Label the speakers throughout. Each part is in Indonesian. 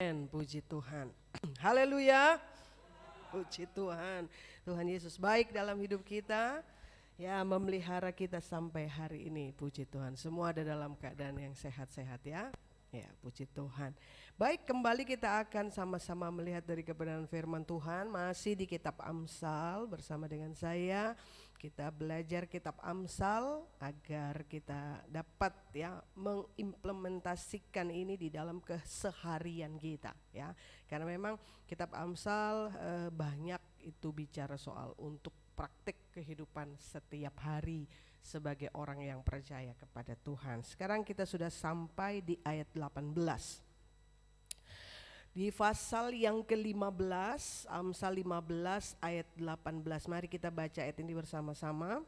Speaker 1: Puji Tuhan. Haleluya. Puji Tuhan. Tuhan Yesus baik dalam hidup kita. Ya, memelihara kita sampai hari ini. Puji Tuhan. Semua ada dalam keadaan yang sehat-sehat ya. Ya, puji Tuhan. Baik, kembali kita akan sama-sama melihat dari kebenaran firman Tuhan. Masih di kitab Amsal bersama dengan saya. Kita belajar kitab Amsal agar kita dapat ya mengimplementasikan ini di dalam keseharian kita ya. Karena memang kitab Amsal banyak itu bicara soal untuk praktik kehidupan setiap hari sebagai orang yang percaya kepada Tuhan. Sekarang kita sudah sampai di ayat 18. Di pasal yang ke-15, Amsal 15 ayat 18. Mari kita baca ayat ini bersama-sama.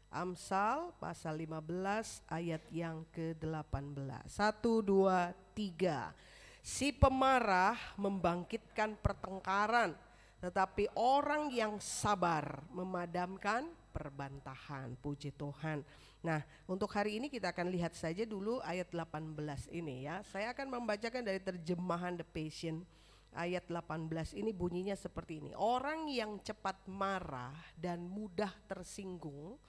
Speaker 1: Amsal pasal 15 ayat yang ke-18. 1, 2, 3. Si pemarah membangkitkan pertengkaran, tetapi orang yang sabar memadamkan perbantahan. Puji Tuhan. Nah, untuk hari ini kita akan lihat saja dulu ayat 18 ini ya. Saya akan membacakan dari terjemahan The Passion. Ayat 18 ini bunyinya seperti ini. Orang yang cepat marah dan mudah tersinggung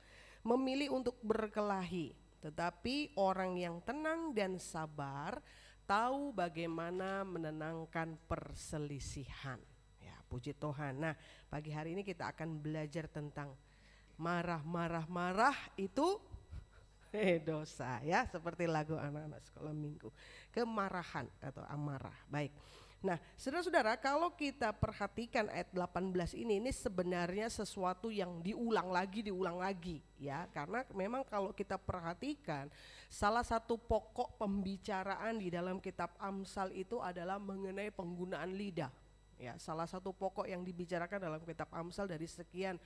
Speaker 1: memilih untuk berkelahi, tetapi orang yang tenang dan sabar tahu bagaimana menenangkan perselisihan. Ya, puji Tuhan. Nah, pagi hari ini kita akan belajar tentang marah itu dosa ya, seperti lagu anak-anak sekolah minggu. Kemarahan atau amarah. Baik. Nah, saudara-saudara, kalau kita perhatikan ayat 18 ini sebenarnya sesuatu yang diulang lagi ya. Karena memang kalau kita perhatikan salah satu pokok pembicaraan di dalam kitab Amsal itu adalah mengenai penggunaan lidah. Ya, salah satu pokok yang dibicarakan dalam kitab Amsal dari sekian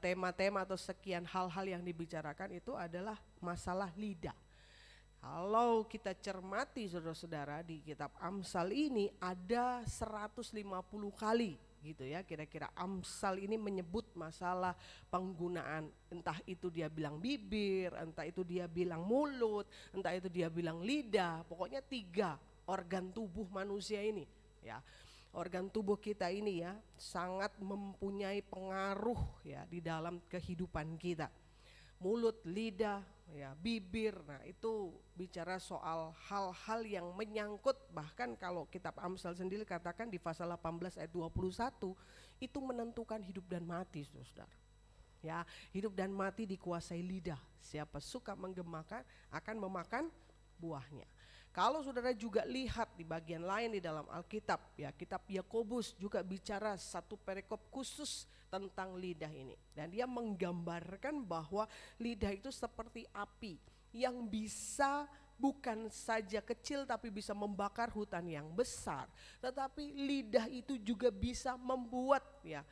Speaker 1: tema-tema atau sekian hal-hal yang dibicarakan itu adalah masalah lidah. Kalau kita cermati saudara-saudara, di kitab Amsal ini ada 150 kali gitu ya, kira-kira Amsal ini menyebut masalah penggunaan, entah itu dia bilang bibir, entah itu dia bilang mulut, entah itu dia bilang lidah, pokoknya 3 organ tubuh manusia ini ya. Organ tubuh kita ini ya sangat mempunyai pengaruh ya di dalam kehidupan kita. Mulut, lidah, ya, bibir. Nah, itu bicara soal hal-hal yang menyangkut, bahkan kalau kitab Amsal sendiri katakan di pasal 18 ayat 21 itu menentukan hidup dan mati, Saudara. Ya, hidup dan mati dikuasai lidah. Siapa suka menggemakan akan memakan buahnya. Kalau saudara juga lihat di bagian lain di dalam Alkitab ya, kitab Yakobus juga bicara satu perikop khusus tentang lidah ini. Dan dia menggambarkan bahwa lidah itu seperti api yang bisa bukan saja kecil tapi bisa membakar hutan yang besar. Tetapi lidah itu juga bisa membuat ya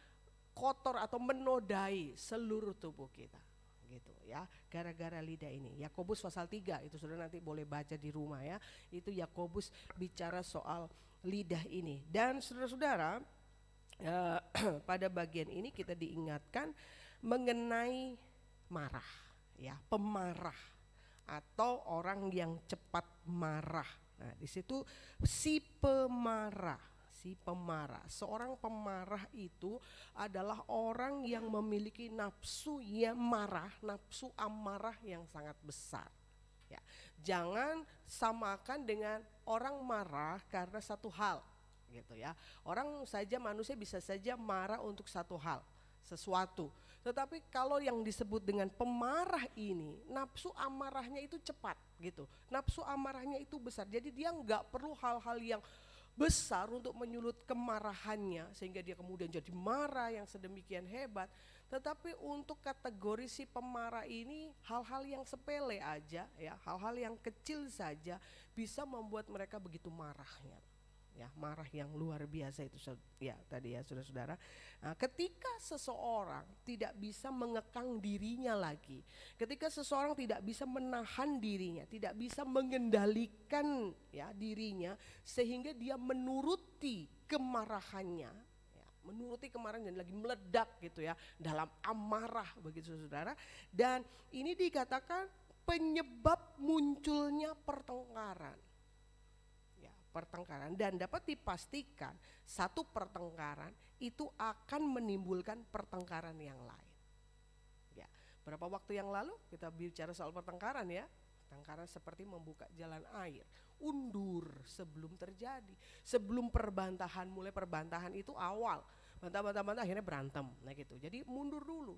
Speaker 1: kotor atau menodai seluruh tubuh kita. Gitu ya, gara-gara lidah ini. Yakobus pasal 3 itu saudara nanti boleh baca di rumah ya. Itu Yakobus bicara soal lidah ini. Dan saudara-saudara pada bagian ini kita diingatkan mengenai marah ya, pemarah atau orang yang cepat marah. Nah, di situ si pemarah. Seorang pemarah itu adalah orang yang memiliki nafsu yang marah, nafsu amarah yang sangat besar. Ya, jangan samakan dengan orang marah karena satu hal, gitu ya. Orang saja manusia bisa saja marah untuk satu hal, sesuatu. Tetapi kalau yang disebut dengan pemarah ini, nafsu amarahnya itu cepat, gitu. Nafsu amarahnya itu besar. Jadi dia nggak perlu hal-hal yang besar untuk menyulut kemarahannya sehingga dia kemudian jadi marah yang sedemikian hebat. Tetapi untuk kategori si pemarah ini hal-hal yang sepele aja ya, hal-hal yang kecil saja bisa membuat mereka begitu marahnya. Ya, marah yang luar biasa itu ya tadi ya saudara-saudara. Nah, ketika seseorang tidak bisa mengekang dirinya lagi, ketika seseorang tidak bisa menahan dirinya, tidak bisa mengendalikan ya dirinya sehingga dia menuruti kemarahannya, ya, menuruti kemarahan dan lagi meledak gitu ya dalam amarah begitu saudara. Dan ini dikatakan penyebab munculnya pertengkaran. pertengkaran, dan dapat dipastikan satu pertengkaran itu akan menimbulkan pertengkaran yang lain. Ya, berapa waktu yang lalu kita bicara soal pertengkaran ya. Pertengkaran seperti membuka jalan air, undur sebelum terjadi, sebelum perbantahan, mulai perbantahan itu awal, bantah akhirnya berantem, nah gitu. Jadi mundur dulu.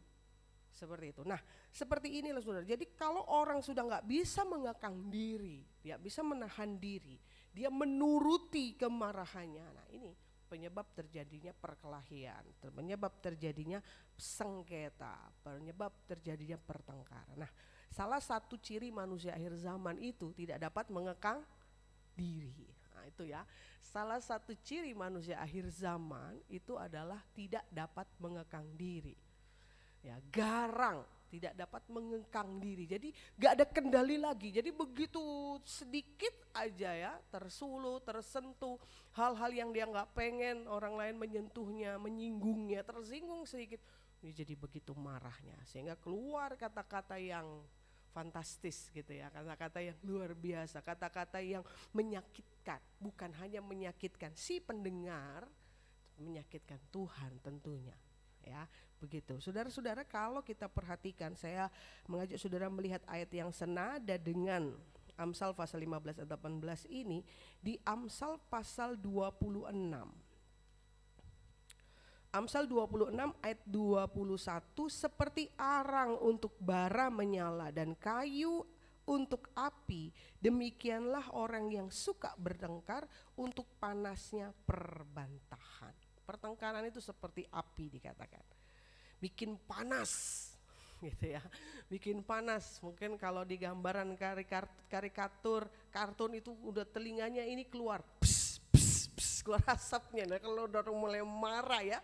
Speaker 1: Seperti itu. Nah, seperti inilah saudara. Jadi kalau orang sudah nggak bisa mengekang diri, dia bisa menahan diri, dia menuruti kemarahannya. Nah, ini penyebab terjadinya perkelahian, penyebab terjadinya sengketa, penyebab terjadinya pertengkaran. Nah, salah satu ciri manusia akhir zaman itu tidak dapat mengekang diri. Nah, itu ya. Salah satu ciri manusia akhir zaman itu adalah tidak dapat mengekang diri. Ya, garang, tidak dapat mengekang diri, jadi gak ada kendali lagi. Jadi begitu sedikit aja ya tersulut, tersentuh hal-hal yang dia gak pengen orang lain menyentuhnya, menyinggungnya, tersinggung sedikit, ini jadi begitu marahnya sehingga keluar kata-kata yang fantastis gitu ya, kata-kata yang luar biasa, kata-kata yang menyakitkan. Bukan hanya menyakitkan si pendengar, menyakitkan Tuhan tentunya. Ya, begitu. Saudara-saudara, kalau kita perhatikan, saya mengajak saudara melihat ayat yang senada dengan Amsal pasal 15 dan 18 ini di Amsal pasal 26. Amsal 26 ayat 21, seperti arang untuk bara menyala dan kayu untuk api, demikianlah orang yang suka bertengkar untuk panasnya perbantahan. Pertengkaran itu seperti api dikatakan, bikin panas gitu ya, bikin panas. Mungkin kalau di gambaran karikatur kartun itu udah telinganya ini keluar pss, pss, pss, keluar asapnya. Nah, kalau udah mulai marah ya,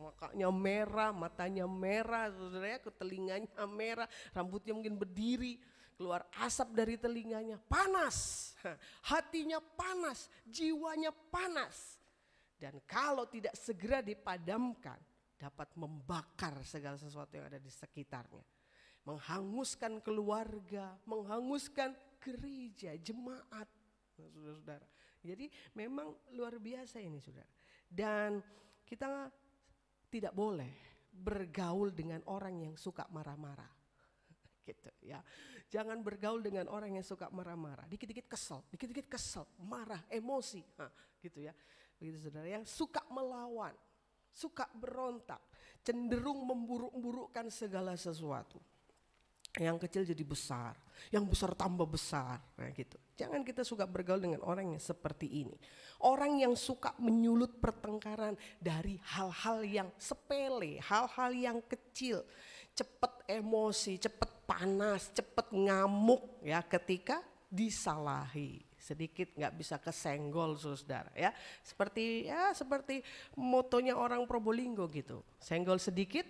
Speaker 1: makanya merah, matanya merah, saudara ya, ke telinganya merah, rambutnya mungkin berdiri, keluar asap dari telinganya, panas, hatinya panas, jiwanya panas. Dan kalau tidak segera dipadamkan, dapat membakar segala sesuatu yang ada di sekitarnya, menghanguskan keluarga, menghanguskan gereja, jemaat, saudara-saudara. Jadi memang luar biasa ini, saudara. Dan kita tidak boleh bergaul dengan orang yang suka marah-marah, gitu ya. Jangan bergaul dengan orang yang suka marah-marah, dikit-dikit kesel, marah, emosi, gitu ya. Begitu saudara, yang suka melawan, suka berontak, cenderung memburuk-burukkan segala sesuatu. Yang kecil jadi besar, yang besar tambah besar, nah gitu. Jangan kita suka bergaul dengan orang yang seperti ini. Orang yang suka menyulut pertengkaran dari hal-hal yang sepele, hal-hal yang kecil, cepat emosi, cepat panas, cepat ngamuk ya ketika disalahi. Sedikit nggak bisa kesenggol, saudara ya. Seperti motonya orang Probolinggo gitu. Senggol sedikit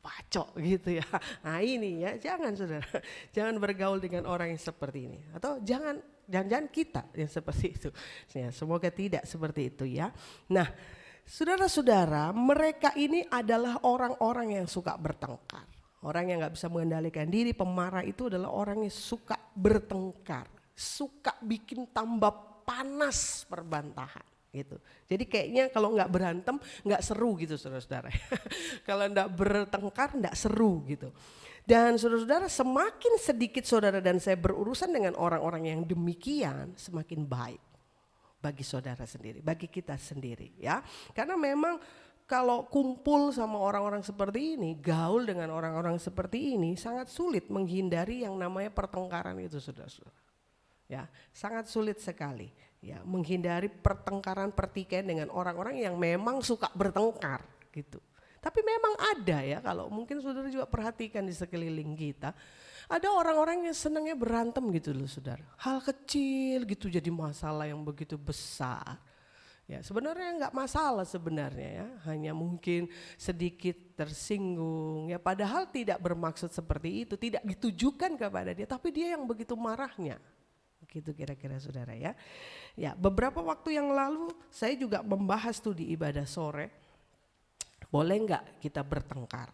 Speaker 1: pacok gitu ya. Nah ini ya, jangan saudara. Jangan bergaul dengan orang yang seperti ini. Atau jangan kita yang seperti itu. Ya, semoga tidak seperti itu ya. Nah, saudara-saudara, mereka ini adalah orang-orang yang suka bertengkar. Orang yang nggak bisa mengendalikan diri, pemarah itu adalah orang yang suka bertengkar. Suka bikin tambah panas perbantahan gitu. Jadi kayaknya kalau nggak berantem nggak seru gitu, saudara-saudara. Kalau nggak bertengkar nggak seru gitu. Dan saudara-saudara, semakin sedikit saudara dan saya berurusan dengan orang-orang yang demikian, semakin baik bagi saudara sendiri, bagi kita sendiri ya. Karena memang kalau kumpul sama orang-orang seperti ini, gaul dengan orang-orang seperti ini, sangat sulit menghindari yang namanya pertengkaran itu, saudara-saudara. Ya, sangat sulit sekali ya menghindari pertengkaran, pertikaian dengan orang-orang yang memang suka bertengkar gitu. Tapi memang ada ya, kalau mungkin saudara juga perhatikan di sekeliling kita, ada orang-orang yang senangnya berantem gitu loh, saudara. Hal kecil gitu jadi masalah yang begitu besar. Ya, sebenarnya nggak masalah sebenarnya ya, hanya mungkin sedikit tersinggung ya, padahal tidak bermaksud seperti itu, tidak ditujukan kepada dia, tapi dia yang begitu marahnya. Gitu kira-kira saudara ya. Ya, beberapa waktu yang lalu saya juga membahas tuh di ibadah sore, boleh nggak kita bertengkar?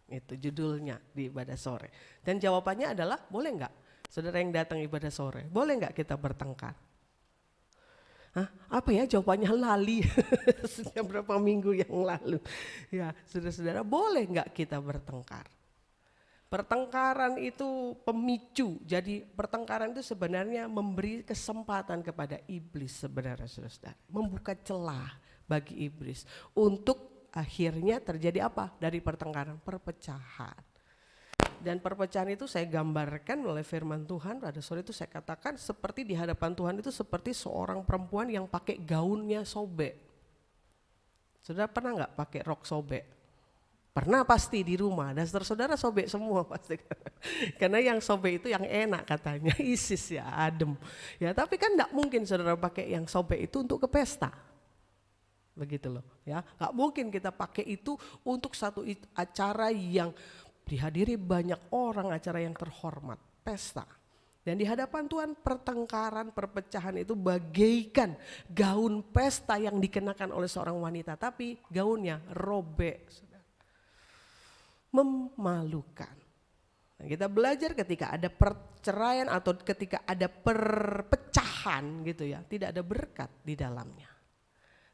Speaker 1: Itu judulnya di ibadah sore. Dan jawabannya adalah boleh nggak? Saudara yang datang ibadah sore, boleh nggak kita bertengkar? Hah? Apa ya jawabannya? Lali. Sudah berapa minggu yang lalu. Ya, saudara-saudara, boleh nggak kita bertengkar? Pertengkaran itu pemicu. Jadi pertengkaran itu sebenarnya memberi kesempatan kepada iblis sebenarnya, saudara-saudara. Membuka celah bagi iblis untuk akhirnya terjadi apa? Dari pertengkaran, perpecahan. Dan perpecahan itu saya gambarkan oleh firman Tuhan pada sore itu, saya katakan seperti di hadapan Tuhan itu seperti seorang perempuan yang pakai gaunnya sobek. Saudara pernah nggak pakai rok sobek? Pernah pasti di rumah, dan saudara sobek semua pasti. Karena yang sobek itu yang enak katanya, ISIS ya, adem. Ya tapi kan enggak mungkin saudara pakai yang sobek itu untuk ke pesta. Begitu loh ya, enggak mungkin kita pakai itu untuk satu acara yang dihadiri banyak orang, acara yang terhormat, pesta. Dan di hadapan Tuhan pertengkaran, perpecahan itu bagaikan gaun pesta yang dikenakan oleh seorang wanita, tapi gaunnya robek. Memalukan. Nah, kita belajar ketika ada perceraian atau ketika ada perpecahan gitu ya, tidak ada berkat di dalamnya.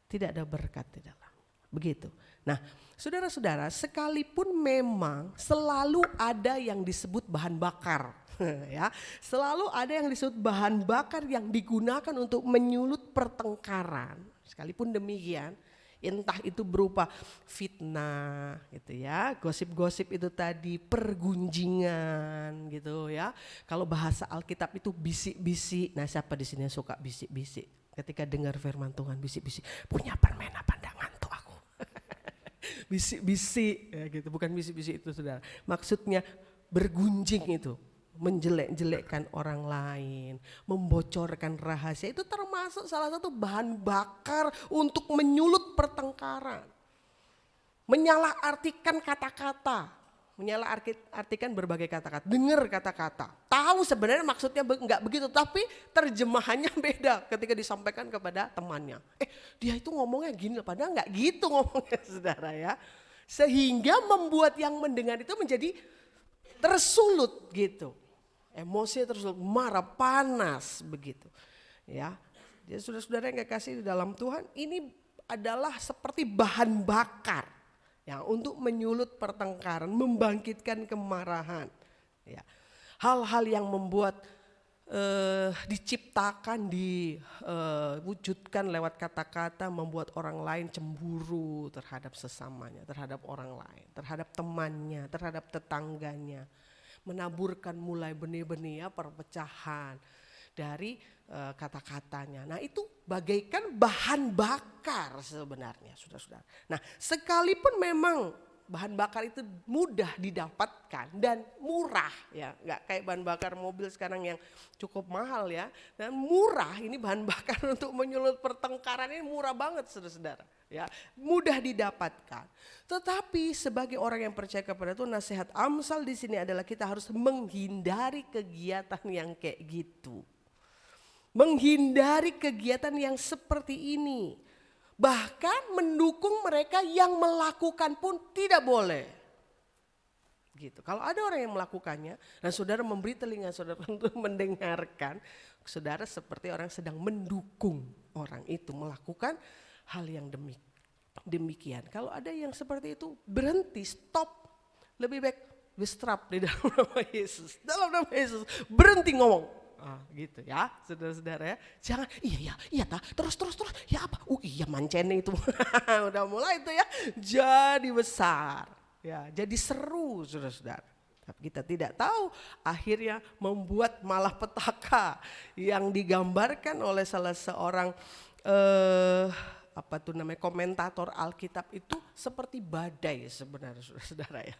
Speaker 1: Tidak ada berkat di dalam. Begitu. Nah, saudara-saudara, sekalipun memang selalu ada yang disebut bahan bakar, ya, selalu ada yang disebut bahan bakar yang digunakan untuk menyulut pertengkaran. Sekalipun demikian, entah itu berupa fitnah gitu ya, gosip-gosip itu tadi, pergunjingan gitu ya. Kalau bahasa Alkitab itu bisik-bisik. Nah, siapa di sini yang suka bisik-bisik? Ketika dengar firman Tuhan bisik-bisik, punya permen apa ndak ngantuk aku. Bisik-bisik ya gitu, bukan bisik-bisik itu saudara. Maksudnya bergunjing itu. Menjelek-jelekkan orang lain, membocorkan rahasia, itu termasuk salah satu bahan bakar untuk menyulut pertengkaran. Menyalahartikan kata-kata, menyalahartikan berbagai kata-kata, dengar kata-kata, tahu sebenarnya maksudnya enggak begitu, tapi terjemahannya beda ketika disampaikan kepada temannya. Dia itu ngomongnya gini, padahal enggak gitu ngomongnya saudara ya. Sehingga membuat yang mendengar itu menjadi tersulut gitu. Emosi terus marah, panas begitu. Ya. Jadi saudara-saudara yang kekasih di dalam Tuhan, ini adalah seperti bahan bakar ya untuk menyulut pertengkaran, membangkitkan kemarahan. Ya. Hal-hal yang membuat diciptakan, diwujudkan lewat kata-kata membuat orang lain cemburu terhadap sesamanya, terhadap orang lain, terhadap temannya, terhadap tetangganya. Menaburkan mulai benih-benih ya perpecahan dari kata-katanya. Nah itu bagaikan bahan bakar sebenarnya saudara-saudara. Nah sekalipun memang bahan bakar itu mudah didapatkan dan murah ya, nggak kayak bahan bakar mobil sekarang yang cukup mahal ya, dan murah. Ini bahan bakar untuk menyulut pertengkaran ini murah banget saudara-saudara ya, mudah didapatkan. Tetapi sebagai orang yang percaya kepada Tuhan, nasihat Amsal di sini adalah kita harus menghindari kegiatan yang kayak gitu, menghindari kegiatan yang seperti ini. Bahkan mendukung mereka yang melakukan pun tidak boleh. Gitu. Kalau ada orang yang melakukannya dan saudara memberi telinga saudara untuk mendengarkan, saudara seperti orang sedang mendukung orang itu melakukan hal yang demikian. Kalau ada yang seperti itu, berhenti, stop. Lebih baik distrap di dalam nama Yesus. Dalam nama Yesus, berhenti ngomong. Gitu ya saudara-saudara ya. Jangan iya terus ya apa? Iya mancene itu. Udah mulai itu ya jadi besar ya, jadi seru saudara-saudara. Tapi kita tidak tahu akhirnya membuat malapetaka yang digambarkan oleh salah seorang komentator Alkitab itu seperti badai sebenarnya saudara-saudara ya.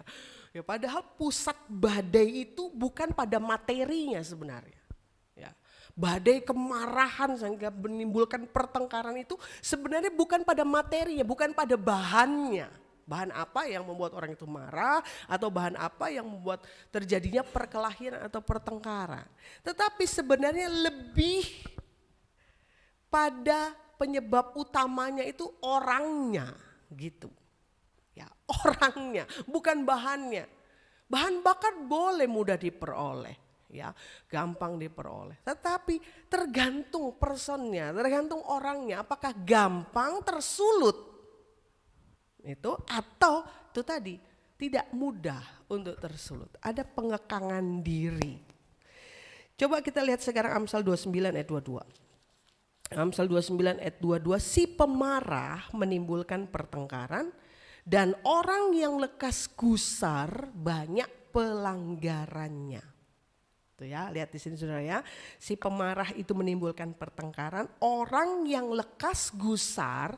Speaker 1: Ya padahal pusat badai itu bukan pada materinya sebenarnya. Ya, badai kemarahan sehingga menimbulkan pertengkaran itu sebenarnya bukan pada materinya, bukan pada bahannya. Bahan apa yang membuat orang itu marah atau bahan apa yang membuat terjadinya perkelahian atau pertengkaran. Tetapi sebenarnya lebih pada penyebab utamanya itu orangnya gitu. Ya, orangnya, bukan bahannya. Bahan bakar boleh mudah diperoleh. ya, gampang diperoleh. Tetapi tergantung personnya, tergantung orangnya, apakah gampang tersulut itu atau itu tadi tidak mudah untuk tersulut. Ada pengekangan diri. Coba kita lihat sekarang Amsal 29 ayat 22. Amsal 29 ayat 22, si pemarah menimbulkan pertengkaran dan orang yang lekas gusar banyak pelanggarannya. Tuh ya, lihat di sini saudara ya. Si pemarah itu menimbulkan pertengkaran, orang yang lekas gusar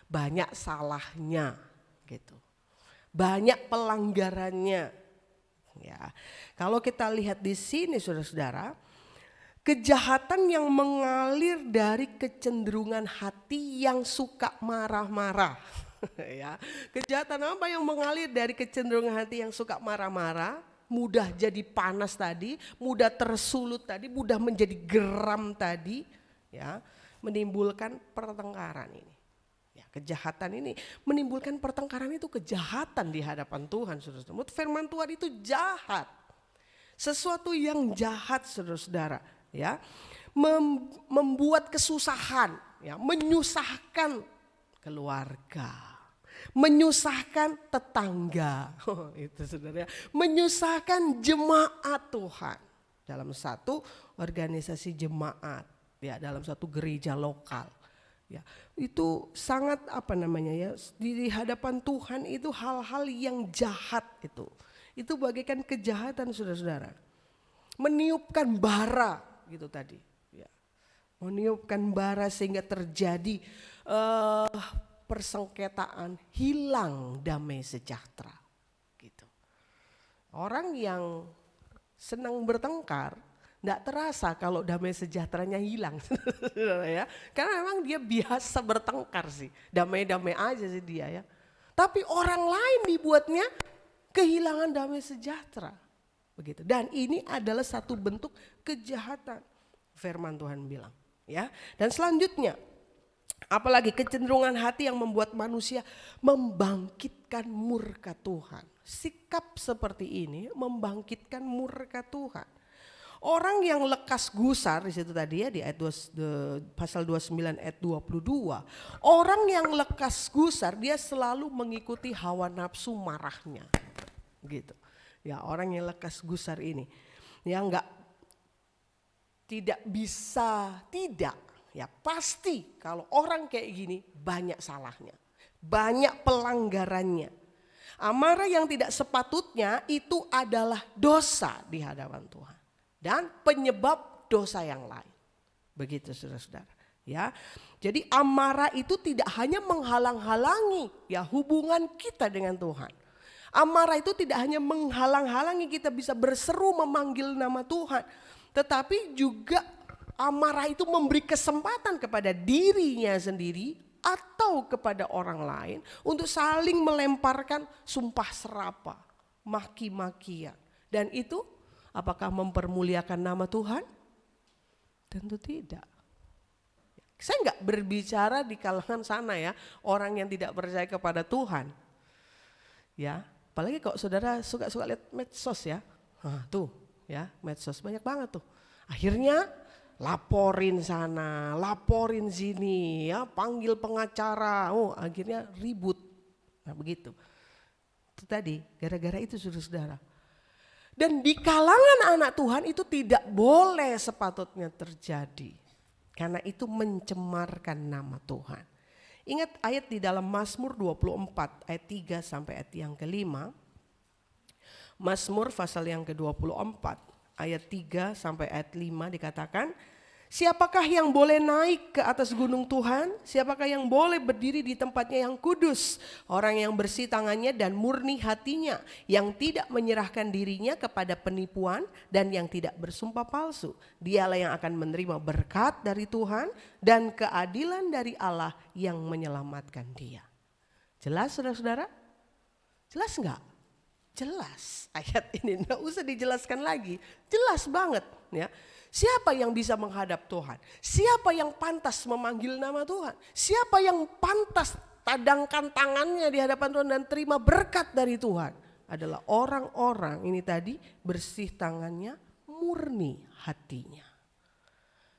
Speaker 1: banyak salahnya gitu. Banyak pelanggarannya. Ya. Kalau kita lihat di sini saudara-saudara, kejahatan yang mengalir dari kecenderungan hati yang suka marah-marah. Ya, kejahatan apa yang mengalir dari kecenderungan hati yang suka marah-marah, mudah jadi panas tadi, mudah tersulut tadi, mudah menjadi geram tadi, ya, menimbulkan pertengkaran ini. Ya, kejahatan ini menimbulkan pertengkaran itu kejahatan di hadapan Tuhan, saudara-saudara. Firman Tuhan itu jahat, sesuatu yang jahat, saudara-saudara, ya, membuat kesusahan, ya, menyusahkan keluarga. Menyusahkan tetangga, itu saudara, menyusahkan jemaat Tuhan dalam satu organisasi jemaat, ya, dalam satu gereja lokal, ya, itu sangat ya, di hadapan Tuhan itu hal-hal yang jahat itu bagaikan kejahatan saudara-saudara, meniupkan bara gitu tadi, ya, meniupkan bara sehingga terjadi persengketaan, hilang damai sejahtera gitu. Orang yang senang bertengkar enggak terasa kalau damai sejahteranya hilang. Ya. Karena memang dia biasa bertengkar sih, damai-damai aja sih dia ya. Tapi orang lain dibuatnya kehilangan damai sejahtera. Begitu. Dan ini adalah satu bentuk kejahatan, firman Tuhan bilang, ya. Dan selanjutnya, apalagi kecenderungan hati yang membuat manusia membangkitkan murka Tuhan. Sikap seperti ini membangkitkan murka Tuhan. Orang yang lekas gusar di situ tadi ya, di ayat pasal 29 ayat 22. Orang yang lekas gusar dia selalu mengikuti hawa nafsu marahnya. Gitu. Ya, orang yang lekas gusar ini yang tidak bisa ya pasti kalau orang kayak gini banyak salahnya, banyak pelanggarannya. Amarah yang tidak sepatutnya itu adalah dosa di hadapan Tuhan dan penyebab dosa yang lain. Begitu saudara-saudara, ya. Jadi amarah itu tidak hanya menghalang-halangi ya hubungan kita dengan Tuhan. Amarah itu tidak hanya menghalang-halangi kita bisa berseru memanggil nama Tuhan, tetapi juga amarah itu memberi kesempatan kepada dirinya sendiri atau kepada orang lain untuk saling melemparkan sumpah serapah, maki-makian. Dan itu apakah mempermuliakan nama Tuhan? Tentu tidak. Saya enggak berbicara di kalangan sana ya, orang yang tidak percaya kepada Tuhan. Ya, apalagi kalau saudara suka lihat medsos ya. Nah, tuh ya, medsos banyak banget tuh. Akhirnya laporin sana, laporin sini, ya, panggil pengacara, akhirnya ribut. Nah begitu. Itu tadi, gara-gara itu saudara-saudara. Dan di kalangan anak Tuhan itu tidak boleh sepatutnya terjadi. Karena itu mencemarkan nama Tuhan. Ingat ayat di dalam Mazmur 24 ayat 3 sampai ayat yang ke-5. Mazmur pasal yang ke-24. Ayat 3 sampai ayat 5 dikatakan, siapakah yang boleh naik ke atas gunung Tuhan? Siapakah yang boleh berdiri di tempatnya yang kudus? Orang yang bersih tangannya dan murni hatinya, yang tidak menyerahkan dirinya kepada penipuan dan yang tidak bersumpah palsu. Dialah yang akan menerima berkat dari Tuhan dan keadilan dari Allah yang menyelamatkan dia. Jelas saudara-saudara? Jelas enggak? Jelas, ayat ini enggak usah dijelaskan lagi, jelas banget ya. Siapa yang bisa menghadap Tuhan? Siapa yang pantas memanggil nama Tuhan? Siapa yang pantas tadangkan tangannya di hadapan Tuhan dan terima berkat dari Tuhan? Adalah orang-orang ini tadi bersih tangannya, murni hatinya.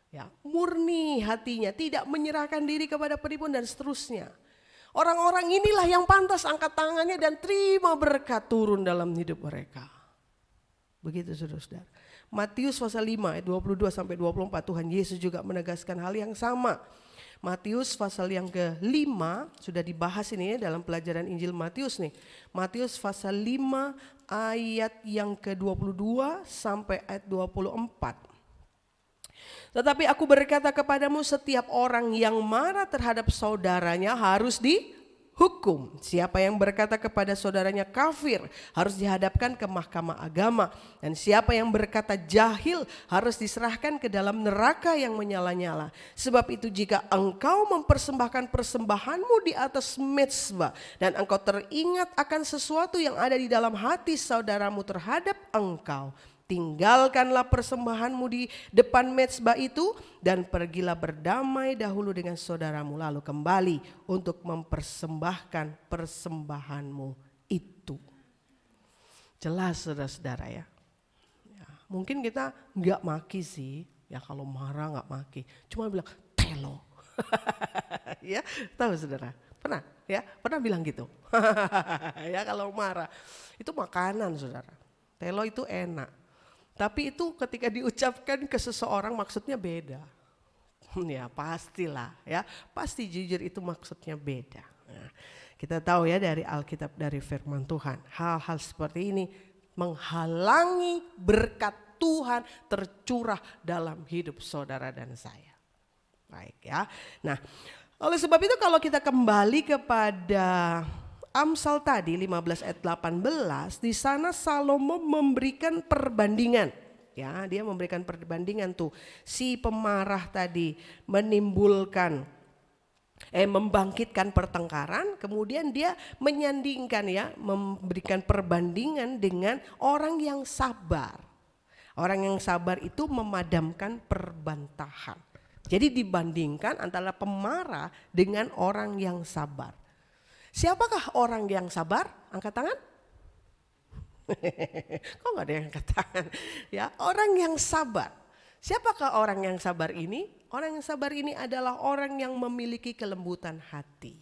Speaker 1: Ya, murni hatinya, tidak menyerahkan diri kepada penipuan dan seterusnya. Orang-orang inilah yang pantas angkat tangannya dan terima berkat turun dalam hidup mereka. Begitu saudara-saudara. Matius pasal 5 ayat 22 sampai 24, Tuhan Yesus juga menegaskan hal yang sama. Matius pasal yang ke-5 sudah dibahas ini ya dalam pelajaran Injil Matius nih. Matius pasal 5 ayat yang ke-22 sampai ayat 24. Tetapi aku berkata kepadamu, setiap orang yang marah terhadap saudaranya harus dihukum. Siapa yang berkata kepada saudaranya kafir harus dihadapkan ke mahkamah agama. Dan siapa yang berkata jahil harus diserahkan ke dalam neraka yang menyala-nyala. Sebab itu jika engkau mempersembahkan persembahanmu di atas mezbah dan engkau teringat akan sesuatu yang ada di dalam hati saudaramu terhadap engkau, tinggalkanlah persembahanmu di depan mezbah itu dan pergilah berdamai dahulu dengan saudaramu, lalu kembali untuk mempersembahkan persembahanmu itu. Jelas saudara-saudara ya. Mungkin kita nggak maki sih, ya kalau marah nggak maki, cuma bilang telo. Ya, tahu saudara? Pernah bilang gitu. Ya kalau marah itu makanan saudara. Telo itu enak. Tapi itu ketika diucapkan ke seseorang maksudnya beda. Ya pastilah ya, pasti jujur itu maksudnya beda. Nah, kita tahu ya dari Alkitab, dari firman Tuhan, hal-hal seperti ini menghalangi berkat Tuhan tercurah dalam hidup saudara dan saya. Baik ya. Nah, oleh sebab itu kalau kita kembali kepada Amsal tadi 15 ayat 18, di sana Salomo memberikan perbandingan. Ya, dia memberikan perbandingan tuh. Si pemarah tadi membangkitkan pertengkaran, kemudian dia menyandingkan ya, memberikan perbandingan dengan orang yang sabar. Orang yang sabar itu memadamkan perbantahan. Jadi dibandingkan antara pemarah dengan orang yang sabar. Siapakah orang yang sabar? Angkat tangan. Kok gak ada yang angkat tangan? Ya, orang yang sabar. Siapakah orang yang sabar ini? Orang yang sabar ini adalah orang yang memiliki kelembutan hati.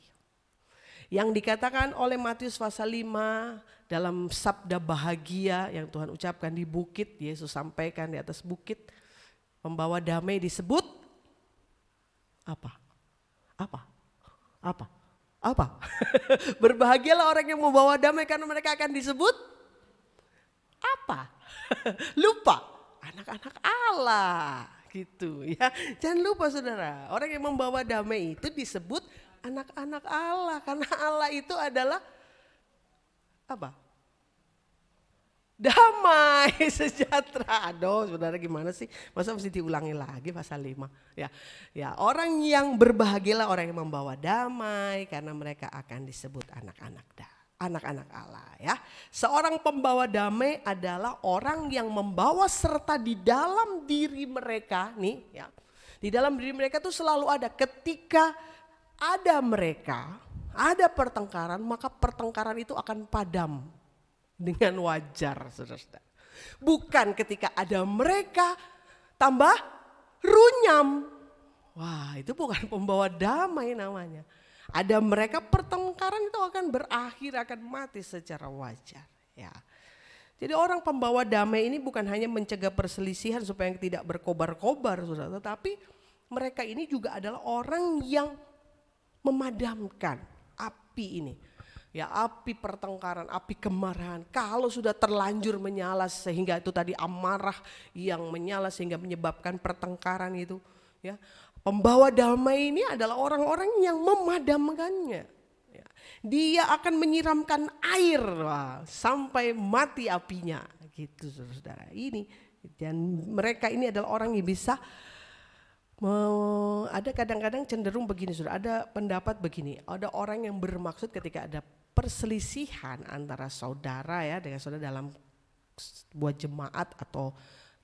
Speaker 1: Yang dikatakan oleh Matius pasal 5 dalam sabda bahagia yang Tuhan ucapkan di bukit, Yesus sampaikan di atas bukit, membawa damai disebut apa? Berbahagialah orang yang membawa damai karena mereka akan disebut apa? Lupa, anak-anak Allah gitu ya. Jangan lupa saudara, orang yang membawa damai itu disebut anak-anak Allah karena Allah itu adalah apa? Damai sejahtera. Aduh saudara gimana sih? Masa mesti diulangi lagi pasal 5? Ya, orang yang berbahagialah orang yang membawa damai karena mereka akan disebut anak-anak Allah ya. Seorang pembawa damai adalah orang yang membawa serta di dalam diri mereka nih ya. Di dalam diri mereka tuh selalu ada, ketika ada pertengkaran, maka pertengkaran itu akan padam dengan wajar, saudara-saudara. Bukan ketika ada mereka tambah runyam. Wah, itu bukan pembawa damai namanya. Ada mereka, pertengkaran itu akan berakhir, akan mati secara wajar. Ya. Jadi orang pembawa damai ini bukan hanya mencegah perselisihan supaya tidak berkobar-kobar, saudara, tetapi mereka ini juga adalah orang yang memadamkan api ini. Ya, api pertengkaran, api kemarahan. Kalau sudah terlanjur menyala sehingga itu tadi amarah yang menyala sehingga menyebabkan pertengkaran itu, ya. Pembawa damai ini adalah orang-orang yang memadamkannya. Ya. Dia akan menyiramkan air sampai mati apinya, gitu saudara. Ini dan mereka ini adalah orang yang bisa ada kadang-kadang cenderung begini saudara, ada pendapat begini, ada orang yang bermaksud ketika ada perselisihan antara saudara ya dengan saudara dalam sebuah jemaat atau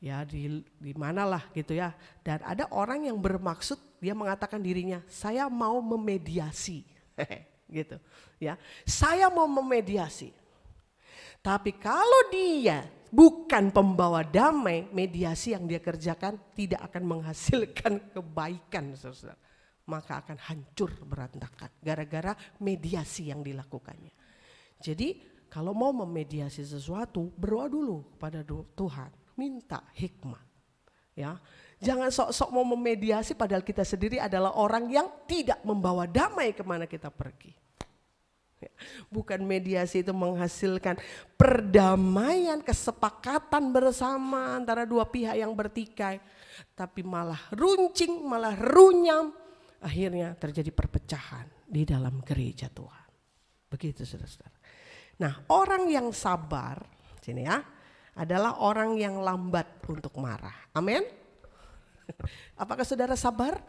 Speaker 1: ya di manalah gitu ya, dan ada orang yang bermaksud dia mengatakan dirinya saya mau memediasi gitu ya, saya mau memediasi. Tapi kalau dia bukan pembawa damai, mediasi yang dia kerjakan tidak akan menghasilkan kebaikan, saudara. Maka akan hancur berantakan gara-gara mediasi yang dilakukannya. Jadi kalau mau memediasi sesuatu, berdoa dulu pada Tuhan, minta hikmat. Ya, jangan sok-sok mau memediasi padahal kita sendiri adalah orang yang tidak membawa damai kemana kita pergi. Bukan mediasi itu menghasilkan perdamaian, kesepakatan bersama antara dua pihak yang bertikai, tapi malah runcing, malah runyam, akhirnya terjadi perpecahan di dalam gereja Tuhan. Begitu saudara-saudara. Nah, orang yang sabar, sini ya, adalah orang yang lambat untuk marah. Amin. Apakah saudara sabar?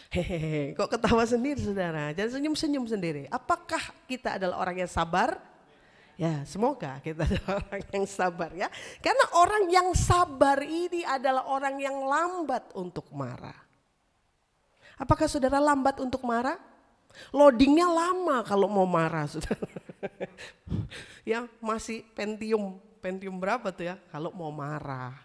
Speaker 1: Hehehe, kok ketawa sendiri saudara? Jangan senyum-senyum sendiri. Apakah kita adalah orang yang sabar? Ya, semoga kita adalah orang yang sabar ya. Karena orang yang sabar ini adalah orang yang lambat untuk marah. Apakah saudara lambat untuk marah? Loadingnya lama kalau mau marah saudara. Ya, masih Pentium berapa tuh ya kalau mau marah.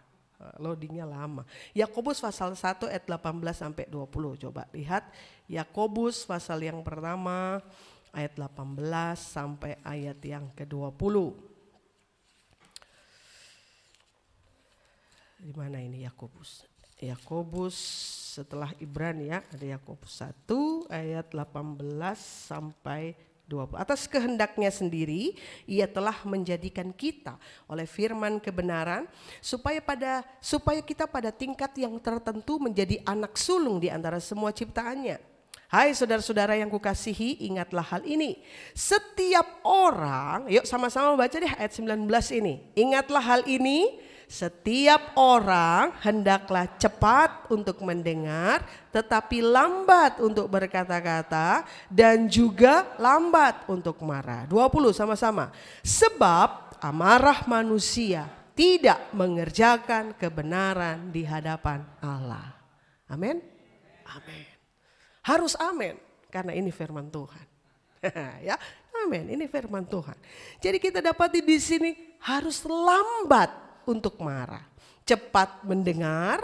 Speaker 1: Loadingnya lama. Yakobus pasal 1 ayat 18 sampai 20. Coba lihat Yakobus pasal yang pertama ayat 18 sampai ayat yang ke-20. Di mana ini Yakobus? Yakobus setelah Ibrani ya, ada Yakobus 1 ayat 18 sampai 20. Atas kehendaknya sendiri ia telah menjadikan kita oleh firman kebenaran supaya kita pada tingkat yang tertentu menjadi anak sulung di antara semua ciptaannya. Hai saudara-saudara yang kukasihi, ingatlah hal ini. Setiap orang, yuk sama-sama baca deh ayat 19 ini. Ingatlah hal ini. Setiap orang hendaklah cepat untuk mendengar, tetapi lambat untuk berkata-kata dan juga lambat untuk marah. 20 sama-sama. Sebab amarah manusia tidak mengerjakan kebenaran di hadapan Allah. Amin. Amin. Harus amin karena ini firman Tuhan. Ya, amin. Ini firman Tuhan. Jadi kita dapati di sini harus lambat untuk marah, cepat mendengar,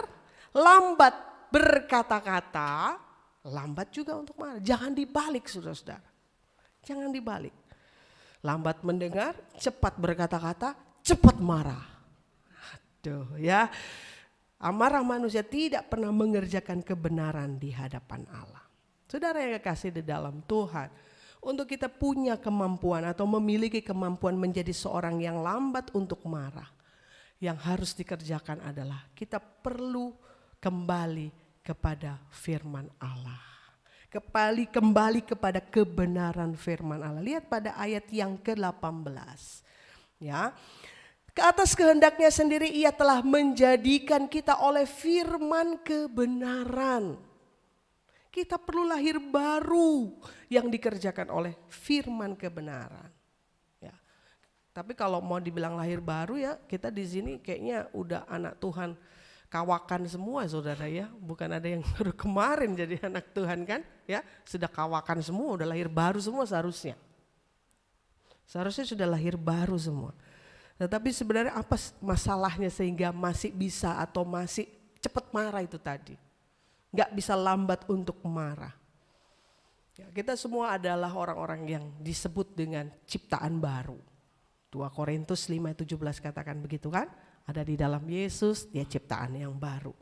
Speaker 1: lambat berkata-kata, lambat juga untuk marah. Jangan dibalik saudara-saudara, jangan dibalik. Lambat mendengar, cepat berkata-kata, cepat marah. Aduh ya, amarah manusia tidak pernah mengerjakan kebenaran di hadapan Allah. Saudara yang kekasih di dalam Tuhan, untuk kita punya kemampuan atau memiliki kemampuan menjadi seorang yang lambat untuk marah, yang harus dikerjakan adalah kita perlu kembali kepada firman Allah. Kembali kepada kebenaran firman Allah. Lihat pada ayat yang ke-18. Ya. Ke atas kehendaknya sendiri ia telah menjadikan kita oleh firman kebenaran. Kita perlu lahir baru yang dikerjakan oleh firman kebenaran. Tapi kalau mau dibilang lahir baru ya, kita di sini kayaknya udah anak Tuhan kawakan semua saudara ya. Bukan ada yang baru kemarin jadi anak Tuhan kan ya. Sudah kawakan semua, udah lahir baru semua seharusnya. Seharusnya sudah lahir baru semua. Tetapi sebenarnya apa masalahnya sehingga masih bisa atau masih cepat marah itu tadi. Gak bisa lambat untuk marah. Ya, kita semua adalah orang-orang yang disebut dengan ciptaan baru. 2 Korintus 5:17 katakan begitu kan? Ada di dalam Yesus, dia ciptaan yang baru.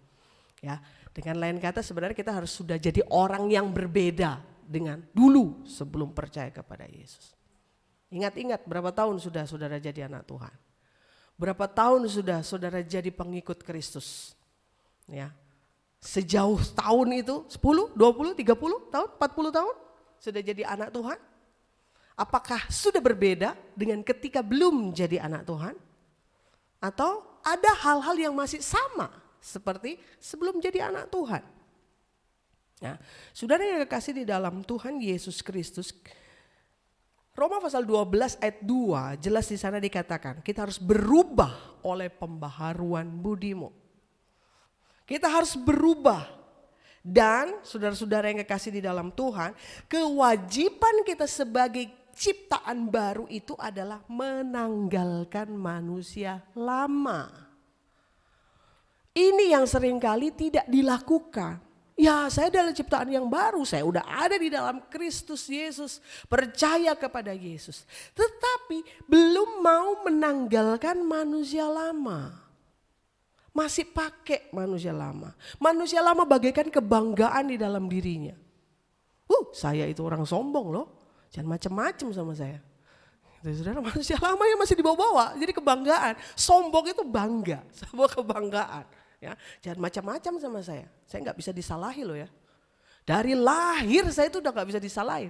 Speaker 1: Ya, dengan lain kata sebenarnya kita harus sudah jadi orang yang berbeda dengan dulu sebelum percaya kepada Yesus. Ingat-ingat berapa tahun sudah saudara jadi anak Tuhan? Berapa tahun sudah saudara jadi pengikut Kristus? Ya. Sejauh tahun itu 10, 20, 30 tahun, 40 tahun sudah jadi anak Tuhan? Apakah sudah berbeda dengan ketika belum jadi anak Tuhan? Atau ada hal-hal yang masih sama seperti sebelum jadi anak Tuhan? Nah, saudara yang kekasih di dalam Tuhan Yesus Kristus, Roma pasal 12 ayat 2 jelas di sana dikatakan kita harus berubah oleh pembaharuan budimu. Kita harus berubah. Dan saudara-saudara yang kekasih di dalam Tuhan, kewajiban kita sebagai ciptaan baru itu adalah menanggalkan manusia lama. Ini yang seringkali tidak dilakukan. Ya, saya adalah ciptaan yang baru, saya udah ada di dalam Kristus Yesus, percaya kepada Yesus. Tetapi belum mau menanggalkan manusia lama. Masih pakai manusia lama. Manusia lama bagaikan kebanggaan di dalam dirinya. Saya itu orang sombong loh, jangan macam-macam sama saya. Saudara, manusia lama yang masih dibawa-bawa, jadi kebanggaan. Sombong itu bangga, sebuah kebanggaan. Ya, jangan macam-macam sama saya nggak bisa disalahi loh ya. Dari lahir saya itu udah nggak bisa disalahin.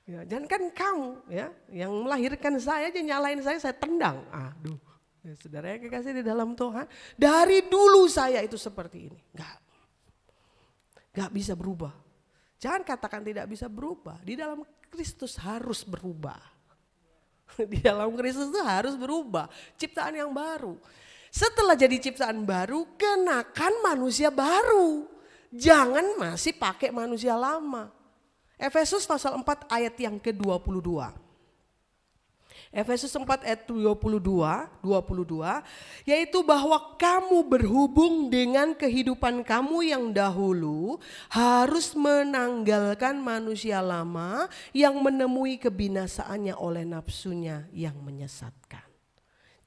Speaker 1: Ya, jangan kan kamu ya, yang melahirkan saya aja nyalain saya tendang. Aduh, ya, saudara yang kekasih di dalam Tuhan, dari dulu saya itu seperti ini, nggak bisa berubah. Jangan katakan tidak bisa berubah, di dalam Kristus harus berubah. Di dalam Kristus itu harus berubah, ciptaan yang baru. Setelah jadi ciptaan baru, kenakan manusia baru. Jangan masih pakai manusia lama. Efesus pasal 4 ayat yang ke-22. Efesus 4 ayat 22, yaitu bahwa kamu berhubung dengan kehidupan kamu yang dahulu harus menanggalkan manusia lama yang menemui kebinasaannya oleh nafsunya yang menyesatkan.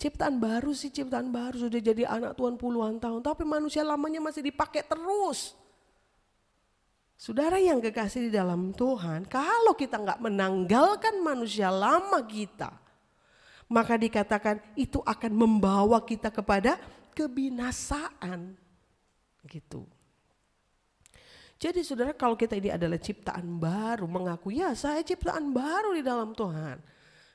Speaker 1: Ciptaan baru sudah jadi anak Tuhan puluhan tahun, tapi manusia lamanya masih dipakai terus. Saudara yang kekasih di dalam Tuhan, kalau kita nggak menanggalkan manusia lama kita, maka dikatakan itu akan membawa kita kepada kebinasaan. Gitu. Jadi saudara, kalau kita ini adalah ciptaan baru, mengaku ya saya ciptaan baru di dalam Tuhan.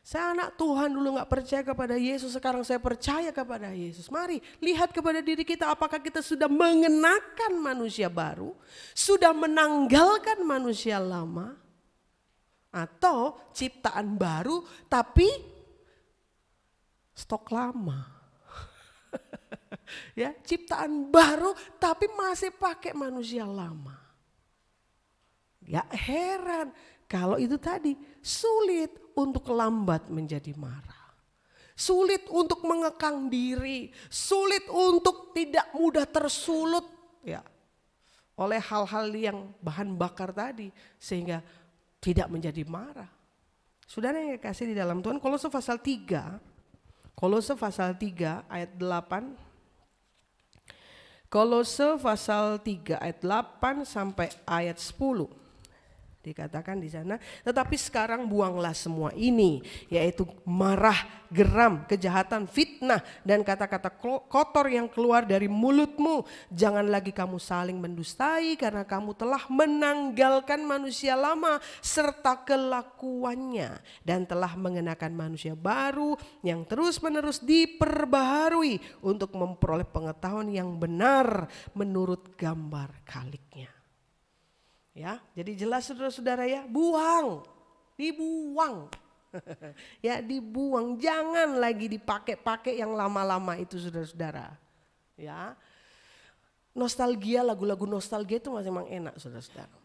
Speaker 1: Saya anak Tuhan, dulu gak percaya kepada Yesus, sekarang saya percaya kepada Yesus. Mari lihat kepada diri kita, apakah kita sudah mengenakan manusia baru, sudah menanggalkan manusia lama, atau ciptaan baru tapi stok lama. Ya, ciptaan baru tapi masih pakai manusia lama. Ya heran kalau itu tadi sulit untuk lambat menjadi marah. Sulit untuk mengekang diri, sulit untuk tidak mudah tersulut ya oleh hal-hal yang bahan bakar tadi sehingga tidak menjadi marah. Saudara yang kasih di dalam Tuhan, Kolose pasal 3 ayat 8. Kolose pasal 3 ayat 8 sampai ayat 10. Dikatakan di sana, tetapi sekarang buanglah semua ini, yaitu marah, geram, kejahatan, fitnah, dan kata-kata kotor yang keluar dari mulutmu. Jangan lagi kamu saling mendustai, karena kamu telah menanggalkan manusia lama serta kelakuannya, dan telah mengenakan manusia baru yang terus-menerus diperbaharui untuk memperoleh pengetahuan yang benar menurut gambar kaliknya. Ya, jadi jelas saudara-saudara ya, dibuang. Ya, dibuang, jangan lagi dipakai-pakai yang lama-lama itu saudara-saudara. Ya. Nostalgia, lagu-lagu nostalgia itu masih memang enak saudara-saudara.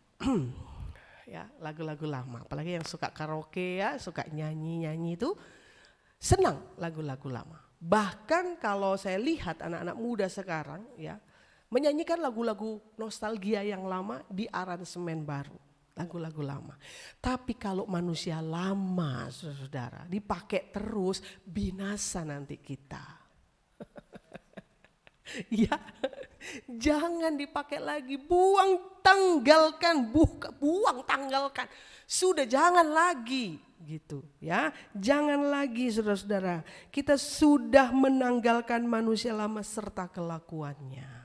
Speaker 1: Ya, lagu-lagu lama, apalagi yang suka karaoke ya, suka nyanyi-nyanyi itu senang lagu-lagu lama. Bahkan kalau saya lihat anak-anak muda sekarang ya, menyanyikan lagu-lagu nostalgia yang lama di aransemen baru, lagu-lagu lama. Tapi kalau manusia lama, saudara, dipakai terus, binasa nanti kita. Ya, jangan dipakai lagi, buang, tanggalkan, tanggalkan. Sudah jangan lagi, gitu ya. Jangan lagi, saudara-saudara. Kita sudah menanggalkan manusia lama serta kelakuannya.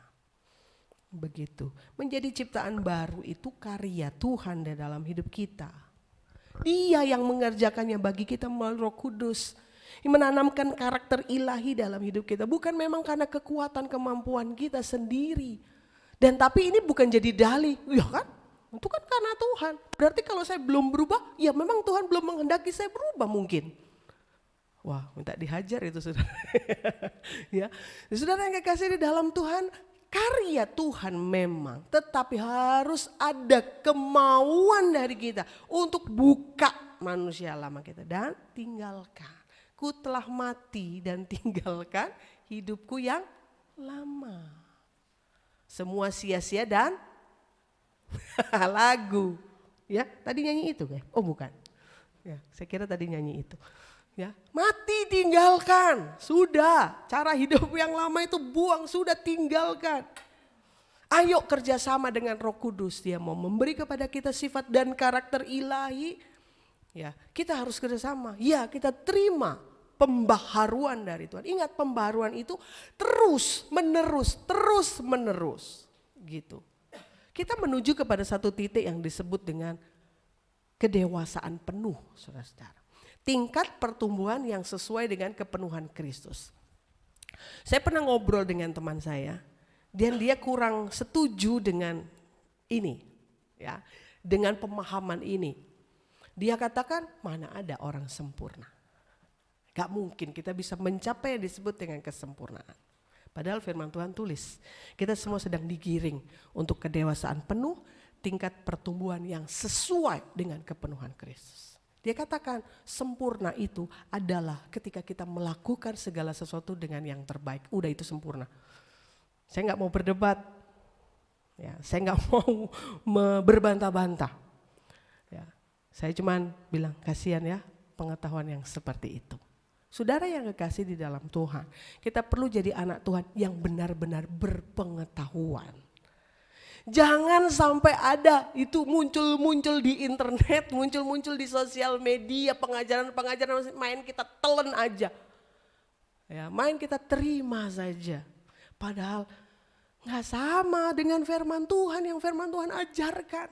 Speaker 1: Begitu. Menjadi ciptaan baru itu karya Tuhan di dalam hidup kita. Dia yang mengerjakannya bagi kita melalui Roh Kudus. Menanamkan karakter ilahi dalam hidup kita. Bukan memang karena kekuatan kemampuan kita sendiri. Dan tapi ini bukan jadi dalih. Ya kan? Itu kan karena Tuhan. Berarti kalau saya belum berubah, ya memang Tuhan belum menghendaki saya berubah mungkin. Wah, minta dihajar itu saudara. Ya, saudara yang kekasih di dalam Tuhan, karya Tuhan memang, tetapi harus ada kemauan dari kita untuk buka manusia lama kita dan tinggalkan. Ku telah mati dan tinggalkan hidupku yang lama. Semua sia-sia dan lagu. Ya, tadi nyanyi itu kan? Oh bukan. Ya, saya kira tadi nyanyi itu. Ya, mati tinggalkan. Sudah, cara hidup yang lama itu buang, sudah tinggalkan. Ayo kerjasama dengan Roh Kudus, dia mau memberi kepada kita sifat dan karakter ilahi. Ya, kita harus kerjasama. Ya, kita terima pembaharuan dari Tuhan. Ingat, pembaharuan itu terus menerus gitu. Kita menuju kepada satu titik yang disebut dengan kedewasaan penuh, saudara-saudara. Tingkat pertumbuhan yang sesuai dengan kepenuhan Kristus. Saya pernah ngobrol dengan teman saya. Dan dia kurang setuju dengan ini, ya, dengan pemahaman ini. Dia katakan mana ada orang sempurna. Gak mungkin kita bisa mencapai yang disebut dengan kesempurnaan. Padahal firman Tuhan tulis, kita semua sedang digiring untuk kedewasaan penuh, tingkat pertumbuhan yang sesuai dengan kepenuhan Kristus. Dia katakan sempurna itu adalah ketika kita melakukan segala sesuatu dengan yang terbaik. Udah itu sempurna. Saya nggak mau berdebat, ya, saya nggak mau berbantah-bantah. Ya, saya cuman bilang kasihan ya pengetahuan yang seperti itu. Saudara yang kekasih di dalam Tuhan, kita perlu jadi anak Tuhan yang benar-benar berpengetahuan. Jangan sampai ada itu muncul-muncul di internet, muncul-muncul di sosial media, pengajaran-pengajaran main kita telan aja. Ya, main kita terima saja. Padahal gak sama dengan firman Tuhan yang firman Tuhan ajarkan.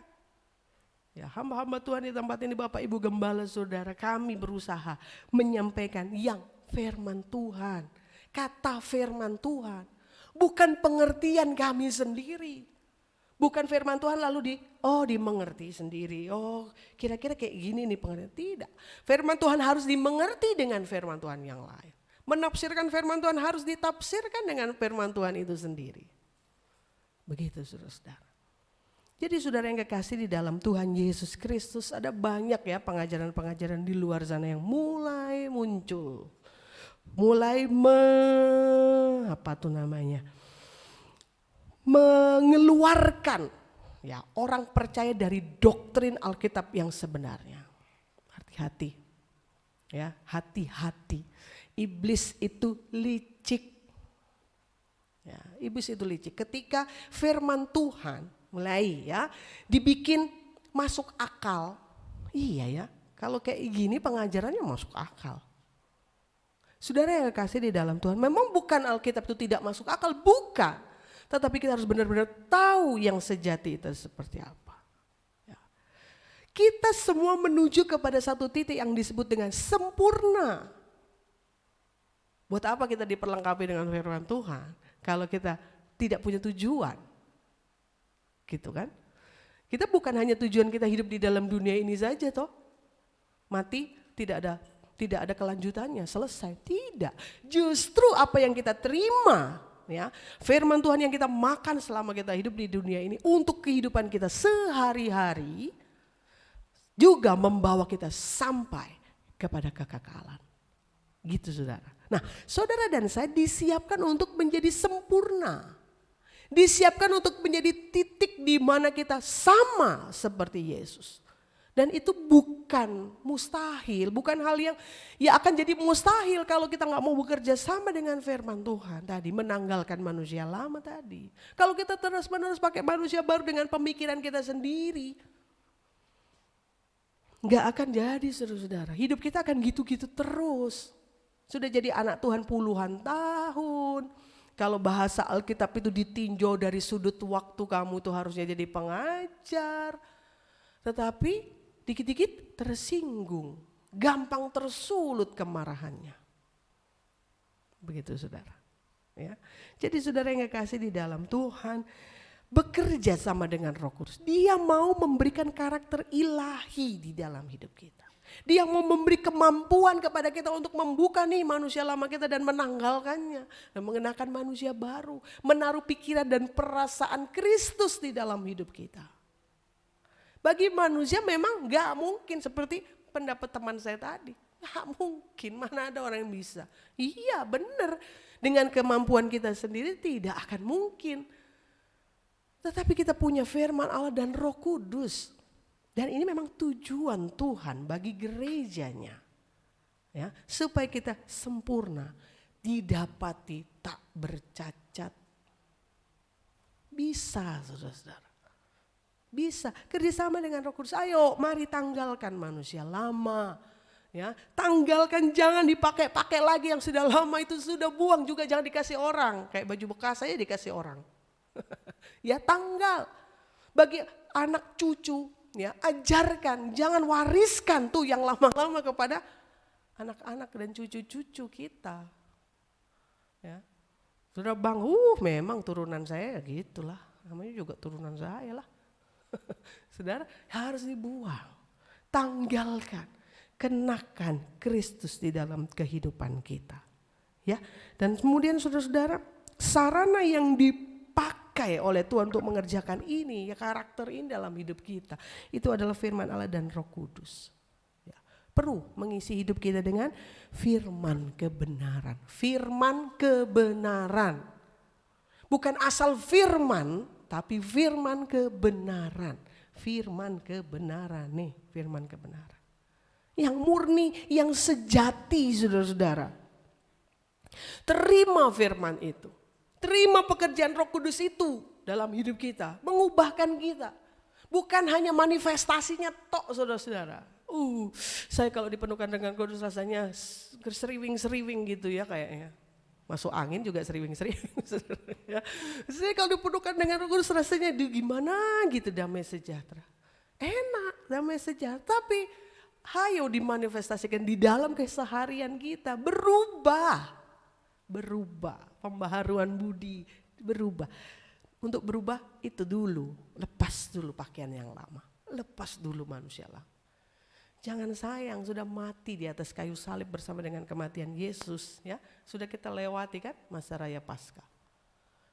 Speaker 1: Ya, hamba-hamba Tuhan di tempat ini, Bapak Ibu Gembala Saudara, kami berusaha menyampaikan yang firman Tuhan. Kata firman Tuhan. Bukan pengertian kami sendiri. Bukan firman Tuhan lalu dimengerti sendiri. Oh, kira-kira kayak gini nih pengertian. Tidak. Firman Tuhan harus dimengerti dengan firman Tuhan yang lain. Menafsirkan firman Tuhan harus ditafsirkan dengan firman Tuhan itu sendiri. Begitu saudara-saudara. Jadi saudara yang kekasih di dalam Tuhan Yesus Kristus, ada banyak ya pengajaran-pengajaran di luar sana yang mulai muncul. Mulai mengeluarkan ya orang percaya dari doktrin Alkitab yang sebenarnya. Hati-hati. Ya, hati-hati. Iblis itu licik. Ya, iblis itu licik. Ketika firman Tuhan mulai ya dibikin masuk akal. Iya ya, kalau kayak gini pengajarannya masuk akal. Saudara yang kasih di dalam Tuhan, memang bukan Alkitab itu tidak masuk akal, bukan. Tetapi kita harus benar-benar tahu yang sejati itu seperti apa. Ya. Kita semua menuju kepada satu titik yang disebut dengan sempurna. Buat apa kita diperlengkapi dengan firman Tuhan kalau kita tidak punya tujuan? Gitu kan? Kita bukan hanya tujuan kita hidup di dalam dunia ini saja toh. Mati tidak ada kelanjutannya, selesai. Tidak. Justru apa yang kita terima ya, firman Tuhan yang kita makan selama kita hidup di dunia ini untuk kehidupan kita sehari-hari juga membawa kita sampai kepada kekekalan. Gitu saudara. Nah, saudara dan saya disiapkan untuk menjadi sempurna. Disiapkan untuk menjadi titik di mana kita sama seperti Yesus. Dan itu bukan mustahil, bukan hal yang ya akan jadi mustahil kalau kita gak mau bekerja sama dengan firman Tuhan tadi, menanggalkan manusia lama tadi. Kalau kita terus-menerus pakai manusia baru dengan pemikiran kita sendiri, gak akan jadi saudara-saudara. Hidup kita akan gitu-gitu terus. Sudah jadi anak Tuhan puluhan tahun. Kalau bahasa Alkitab itu ditinjau dari sudut waktu, kamu tuh harusnya jadi pengajar. Tetapi dikit-dikit tersinggung, gampang tersulut kemarahannya. Begitu saudara. Ya. Jadi saudara yang kekasih di dalam Tuhan, bekerja sama dengan Roh Kudus. Dia mau memberikan karakter ilahi di dalam hidup kita. Dia mau memberi kemampuan kepada kita untuk membuka nih manusia lama kita dan menanggalkannya. Dan mengenakan manusia baru. Menaruh pikiran dan perasaan Kristus di dalam hidup kita. Bagi manusia memang gak mungkin seperti pendapat teman saya tadi. Gak mungkin, mana ada orang yang bisa. Iya benar, dengan kemampuan kita sendiri tidak akan mungkin. Tetapi kita punya firman Allah dan Roh Kudus. Dan ini memang tujuan Tuhan bagi gerejanya. Ya, supaya kita sempurna, didapati tak bercacat. Bisa saudara-saudara. Bisa kerjasama dengan Roh Kudus. Ayo mari tanggalkan manusia lama. Ya, tanggalkan, jangan dipakai-pakai lagi yang sudah lama itu, sudah buang juga, jangan dikasih orang. Kayak baju bekas saya dikasih orang. Ya tanggal. Bagi anak cucu, ya ajarkan, jangan wariskan tuh yang lama-lama kepada anak-anak dan cucu-cucu kita. Ya. Sudah bang, memang turunan saya gitulah, namanya juga turunan saya lah. Saudara, harus dibuang, tanggalkan, kenakan Kristus di dalam kehidupan kita. Ya, dan kemudian saudara-saudara, sarana yang dipakai oleh Tuhan untuk mengerjakan ini, ya karakter ini dalam hidup kita, itu adalah firman Allah dan Roh Kudus. Ya, perlu mengisi hidup kita dengan firman kebenaran. Firman kebenaran. Bukan asal firman, tapi firman kebenaran. Firman kebenaran nih, firman kebenaran. Yang murni, yang sejati saudara-saudara. Terima firman itu. Terima pekerjaan Roh Kudus itu dalam hidup kita, mengubahkan kita. Bukan hanya manifestasinya tok saudara-saudara. Saya kalau dipenuhkan dengan Kudus rasanya seriwing-seriwing gitu ya kayaknya. Masuk angin juga seriwing-seriwing. Ya. Saya kalau dipenuhkan dengan Roh Kudus rasanya gimana gitu, damai sejahtera. Enak, damai sejahtera, tapi hayo dimanifestasikan di dalam keseharian kita, berubah. Pembaharuan budi, berubah. Untuk berubah itu dulu, lepas dulu pakaian yang lama, lepas dulu manusia lama. Jangan sayang, sudah mati di atas kayu salib bersama dengan kematian Yesus, ya. Sudah kita lewati kan masa raya Paskah.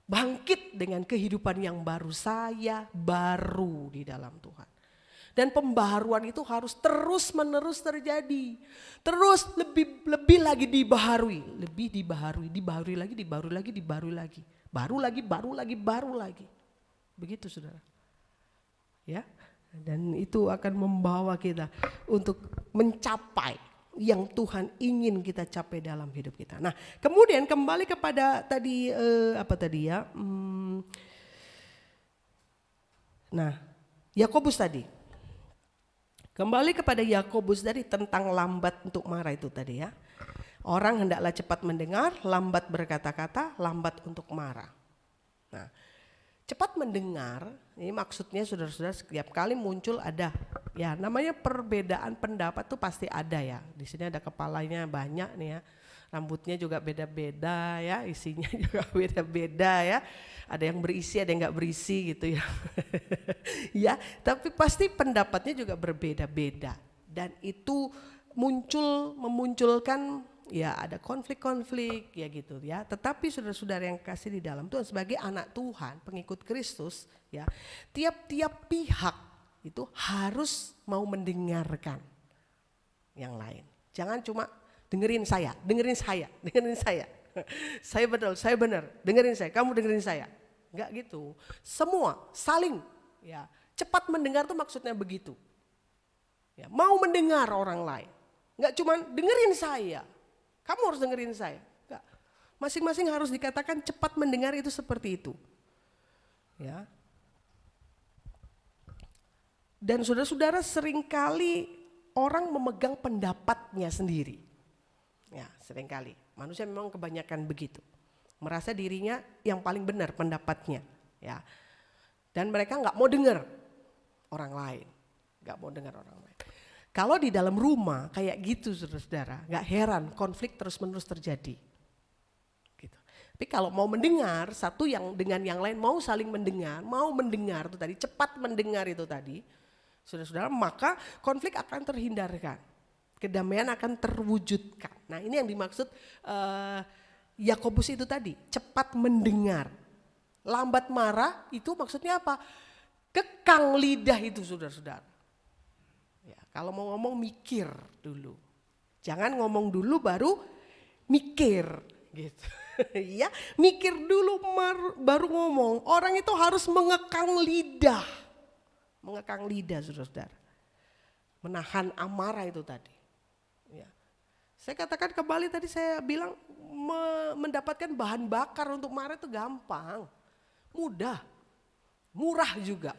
Speaker 1: Bangkit dengan kehidupan yang baru, saya baru di dalam Tuhan. Dan pembaharuan itu harus terus menerus terjadi. Terus lebih lagi dibaharui. Lebih dibaharui lagi. Baru lagi. Begitu saudara. Ya. Dan itu akan membawa kita untuk mencapai yang Tuhan ingin kita capai dalam hidup kita. Nah kemudian kembali kepada tadi, Yakobus tadi. Kembali kepada Yakobus tadi tentang lambat untuk marah itu tadi ya. Orang hendaklah cepat mendengar, lambat berkata-kata, lambat untuk marah. Nah, cepat mendengar, ini maksudnya saudara-saudara setiap kali muncul ada, ya namanya perbedaan pendapat tuh pasti ada ya. Di sini ada kepalanya banyak nih ya, rambutnya juga beda-beda ya, isinya juga beda-beda ya. Ada yang berisi, ada yang nggak berisi gitu ya. Ya, tapi pasti pendapatnya juga berbeda-beda dan itu memunculkan ya ada konflik-konflik ya gitu ya. Tetapi saudara-saudara yang kasih di dalam Tuhan sebagai anak Tuhan, pengikut Kristus ya, tiap-tiap pihak itu harus mau mendengarkan yang lain. Jangan cuma dengerin saya. Saya benar, dengerin saya, kamu dengerin saya. Enggak gitu. Semua saling ya. Cepat mendengar tuh maksudnya begitu. Ya, mau mendengar orang lain. Enggak cuma dengerin saya. Kamu harus dengerin saya. Enggak. Masing-masing harus dikatakan cepat mendengar itu seperti itu. Ya. Dan saudara-saudara seringkali orang memegang pendapatnya sendiri. Ya, seringkali. Manusia memang kebanyakan begitu. Merasa dirinya yang paling benar pendapatnya, ya. Dan mereka nggak mau dengar orang lain, Kalau di dalam rumah kayak gitu, saudara-saudara, nggak heran konflik terus-menerus terjadi. Gitu. Tapi kalau mau mendengar satu yang dengan yang lain mau saling mendengar itu tadi, cepat mendengar itu tadi, saudara-saudara, maka konflik akan terhindarkan, kedamaian akan terwujudkan. Nah ini yang dimaksud Yakobus itu tadi, cepat mendengar. Lambat marah itu maksudnya apa? Kekang lidah itu saudara-saudara. Ya, kalau mau ngomong mikir dulu. Jangan ngomong dulu baru mikir gitu. Ya, mikir dulu baru ngomong. Orang itu harus mengekang lidah. Mengekang lidah saudara-saudara. Menahan amarah itu tadi. Ya. Saya katakan kembali tadi saya bilang mendapatkan bahan bakar untuk marah itu gampang. Mudah. Murah juga.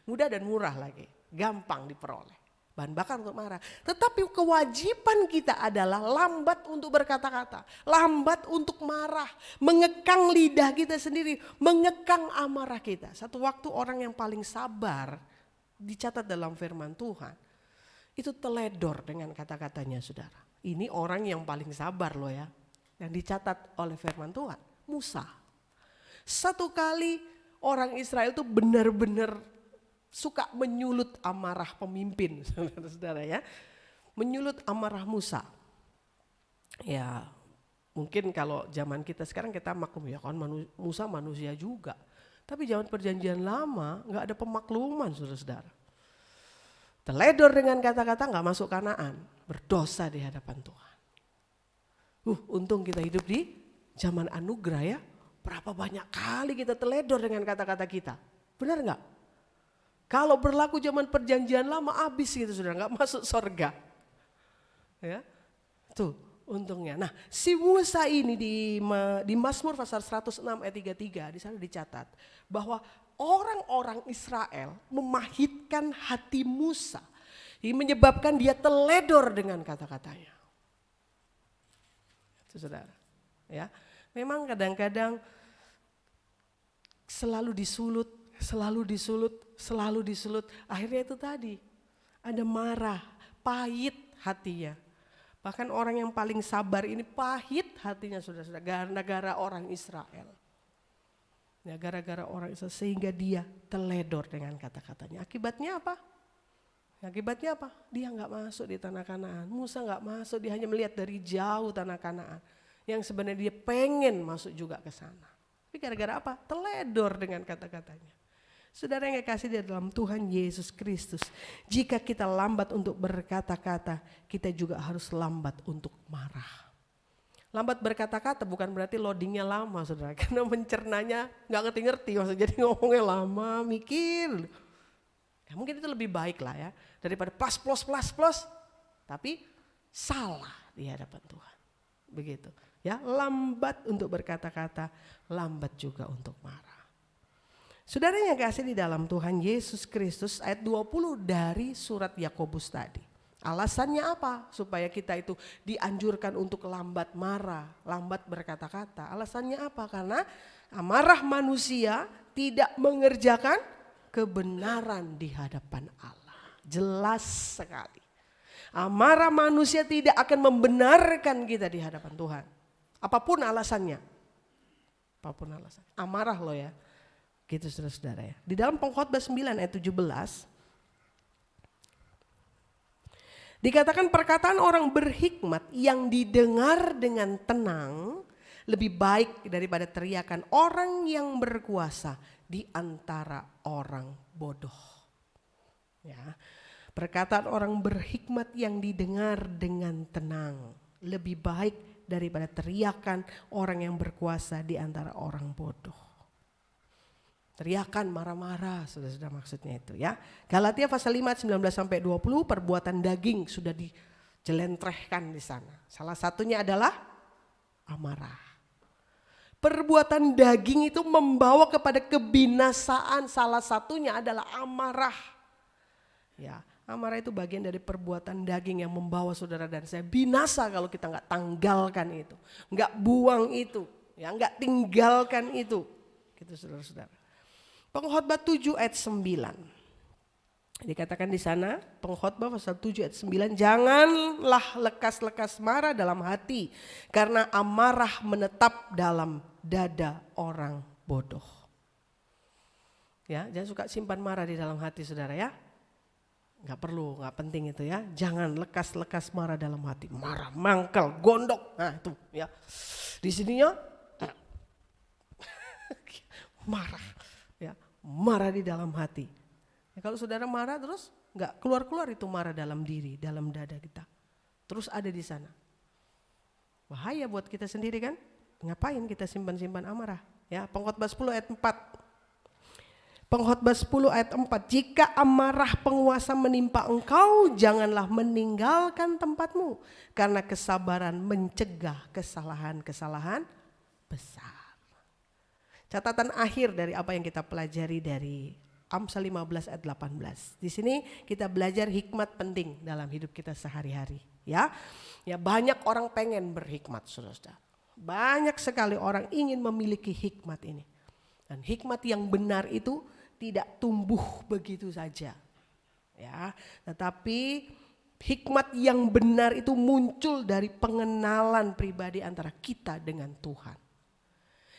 Speaker 1: Mudah dan murah lagi. Gampang diperoleh. Bahan bakar untuk marah. Tetapi kewajiban kita adalah lambat untuk berkata-kata. Lambat untuk marah. Mengekang lidah kita sendiri. Mengekang amarah kita. Satu waktu orang yang paling sabar dicatat dalam firman Tuhan. Itu teledor dengan kata-katanya saudara. Ini orang yang paling sabar loh ya. Yang dicatat oleh firman Tuhan. Musa. Satu kali orang Israel itu benar-benar suka menyulut amarah pemimpin, saudara-saudara ya. Menyulut amarah Musa. Ya mungkin kalau zaman kita sekarang kita maklum ya kan Musa manusia juga. Tapi zaman perjanjian lama gak ada pemakluman saudara-saudara. Teledor dengan kata-kata gak masuk Kanaan. Berdosa di hadapan Tuhan. Untung kita hidup di zaman anugerah ya. Berapa banyak kali kita teledor dengan kata-kata kita. Benar gak? Kalau berlaku zaman perjanjian lama habis gitu saudara, gak masuk surga. Ya, tuh untungnya. Nah si Musa ini di Mazmur pasal 106 ayat 33 di sana dicatat bahwa orang-orang Israel memahitkan hati Musa. Ini menyebabkan dia teledor dengan kata-katanya. Itu saudara. Ya, memang kadang-kadang selalu disulut. Akhirnya itu tadi ada marah, pahit hatinya. Bahkan orang yang paling sabar ini pahit hatinya saudara-saudara gara-gara orang Israel. Ya, gara-gara orang Israel sehingga dia teledor dengan kata-katanya. Akibatnya apa? Dia nggak masuk di tanah Kanaan. Musa nggak masuk, dia hanya melihat dari jauh tanah Kanaan. Yang sebenarnya dia pengen masuk juga ke sana. Tapi gara-gara apa? Teledor dengan kata-katanya. Saudara yang kekasih di dalam Tuhan Yesus Kristus, jika kita lambat untuk berkata-kata, kita juga harus lambat untuk marah. Lambat berkata-kata bukan berarti loadingnya lama saudara, karena mencernanya gak ngerti-ngerti, maksudnya jadi ngomongnya lama, mikir. Ya, mungkin itu lebih baik lah ya, daripada plus, tapi salah di hadapan Tuhan. Begitu ya, lambat untuk berkata-kata, lambat juga untuk marah. Saudara yang kasih di dalam Tuhan Yesus Kristus, ayat 20 dari surat Yakobus tadi. Alasannya apa? Supaya kita itu dianjurkan untuk lambat marah, lambat berkata-kata. Alasannya apa? Karena amarah manusia tidak mengerjakan kebenaran di hadapan Allah. Jelas sekali. Amarah manusia tidak akan membenarkan kita di hadapan Tuhan. Apapun alasannya. Amarah loh ya. Gitu saudara-saudara ya. Di dalam Pengkhotbah 9 ayat 17. Dikatakan perkataan orang berhikmat yang didengar dengan tenang lebih baik daripada teriakan orang yang berkuasa di antara orang bodoh. Ya. Perkataan orang berhikmat yang didengar dengan tenang lebih baik daripada teriakan orang yang berkuasa di antara orang bodoh. Teriakan marah-marah, sudah maksudnya itu ya. Galatia pasal 5 19-20, perbuatan daging sudah dijelentrehkan di sana. Salah satunya adalah amarah. Perbuatan daging itu membawa kepada kebinasaan, salah satunya adalah amarah. Ya, amarah itu bagian dari perbuatan daging yang membawa saudara dan saya binasa kalau kita nggak tanggalkan itu, nggak buang itu, ya nggak tinggalkan itu, gitu saudara-saudara. Pengkhotbah 7 ayat 9. Dikatakan di sana, Pengkhotbah pasal 7 ayat 9, janganlah lekas-lekas marah dalam hati, karena amarah menetap dalam dada orang bodoh. Ya, jangan suka simpan marah di dalam hati saudara ya. Gak perlu, gak penting itu ya. Jangan lekas-lekas marah dalam hati. Marah, mangkel, gondok. Nah itu ya. Di sininya marah. Ya, marah di dalam hati. Ya, kalau saudara marah terus nggak keluar-keluar itu marah dalam diri, dalam dada kita. Terus ada di sana. Bahaya buat kita sendiri kan? Ngapain kita simpan-simpan amarah? Ya, Pengkhotbah 10 ayat 4. Pengkhotbah 10 ayat 4. Jika amarah penguasa menimpa engkau, janganlah meninggalkan tempatmu, karena kesabaran mencegah kesalahan-kesalahan besar. Catatan akhir dari apa yang kita pelajari dari Amsal 15 ayat 18. Di sini kita belajar hikmat penting dalam hidup kita sehari-hari. Ya, banyak orang pengen berhikmat, saudara. Banyak sekali orang ingin memiliki hikmat ini. Dan hikmat yang benar itu tidak tumbuh begitu saja. Ya, tetapi hikmat yang benar itu muncul dari pengenalan pribadi antara kita dengan Tuhan.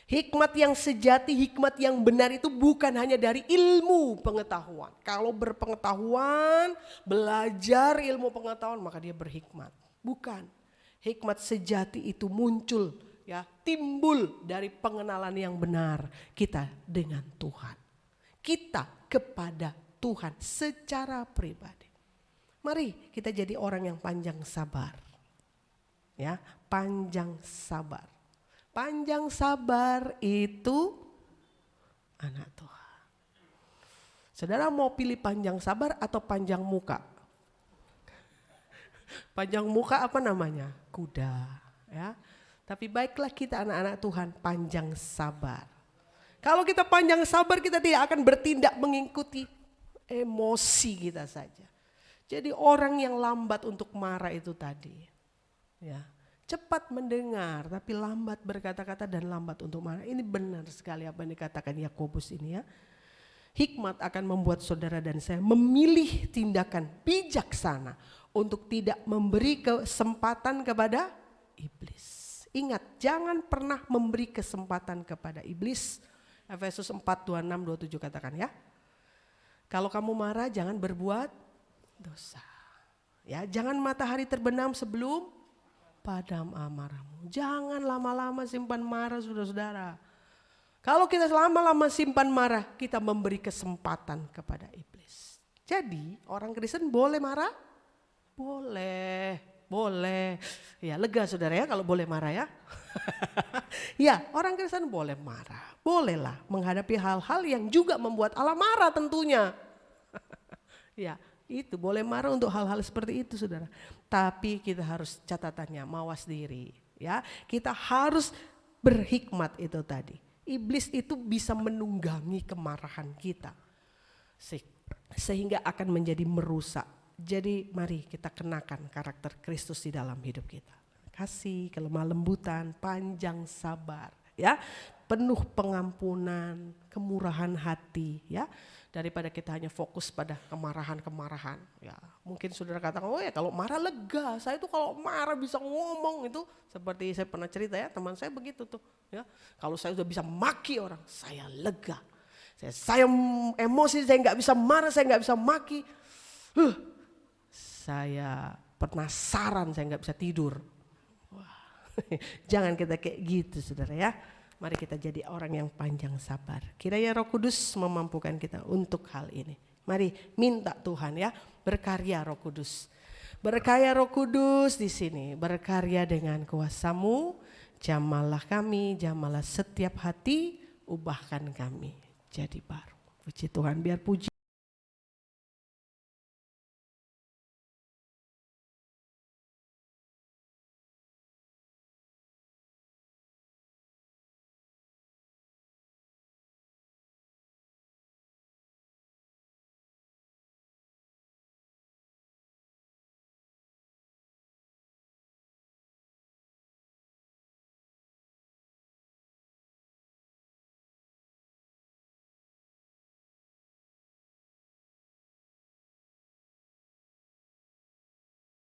Speaker 1: Hikmat yang sejati, hikmat yang benar itu bukan hanya dari ilmu pengetahuan. Kalau berpengetahuan, belajar ilmu pengetahuan, maka dia berhikmat. Bukan. Hikmat sejati itu muncul, ya, timbul dari pengenalan yang benar kita dengan Tuhan. Kita kepada Tuhan secara pribadi. Mari kita jadi orang yang panjang sabar. Ya, panjang sabar. Panjang sabar itu anak Tuhan. Saudara mau pilih panjang sabar atau panjang muka? Panjang muka apa namanya? Kuda, ya. Tapi baiklah kita anak-anak Tuhan panjang sabar. Kalau kita panjang sabar, kita tidak akan bertindak mengikuti emosi kita saja. Jadi orang yang lambat untuk marah itu tadi, ya. Cepat mendengar tapi lambat berkata-kata dan lambat untuk marah. Ini benar sekali apa yang dikatakan Yakobus ini, ya. Hikmat akan membuat saudara dan saya memilih tindakan bijaksana untuk tidak memberi kesempatan kepada iblis. Ingat, jangan pernah memberi kesempatan kepada iblis. Efesus 4:26-27 katakan, ya. Kalau kamu marah jangan berbuat dosa. Ya, jangan matahari terbenam sebelum padam amarahmu. Jangan lama-lama simpan marah, saudara-saudara. Kalau kita lama-lama simpan marah, kita memberi kesempatan kepada iblis. Jadi orang Kristen boleh marah? Boleh. Ya, lega saudara ya kalau boleh marah ya. Ya, orang Kristen boleh marah. Bolehlah menghadapi hal-hal yang juga membuat Allah marah tentunya. Ya, itu boleh marah untuk hal-hal seperti itu, saudara. Tapi kita harus catatannya mawas diri, ya. Kita harus berhikmat itu tadi. Iblis itu bisa menunggangi kemarahan kita sehingga akan menjadi merusak. Jadi mari kita kenakan karakter Kristus di dalam hidup kita. Kasih, kelemah lembutan, panjang sabar, ya. Penuh pengampunan, kemurahan hati, ya. Daripada kita hanya fokus pada kemarahan-kemarahan. Ya, mungkin saudara katakan, oh ya kalau marah lega, saya tuh kalau marah bisa ngomong itu. Seperti saya pernah cerita ya, teman saya begitu tuh. Ya, kalau saya sudah bisa maki orang, saya lega. Saya emosi, saya nggak bisa marah, saya nggak bisa maki. Saya penasaran, saya nggak bisa tidur. Wah, jangan kita kayak gitu saudara ya. Mari kita jadi orang yang panjang sabar. Kiranya Roh Kudus memampukan kita untuk hal ini. Mari minta Tuhan ya, berkarya Roh Kudus. Berkarya Roh Kudus di sini, berkarya dengan kuasa-Mu. Jamalah kami, jamalah setiap hati, ubahkan kami jadi baru. Puji Tuhan, biar puji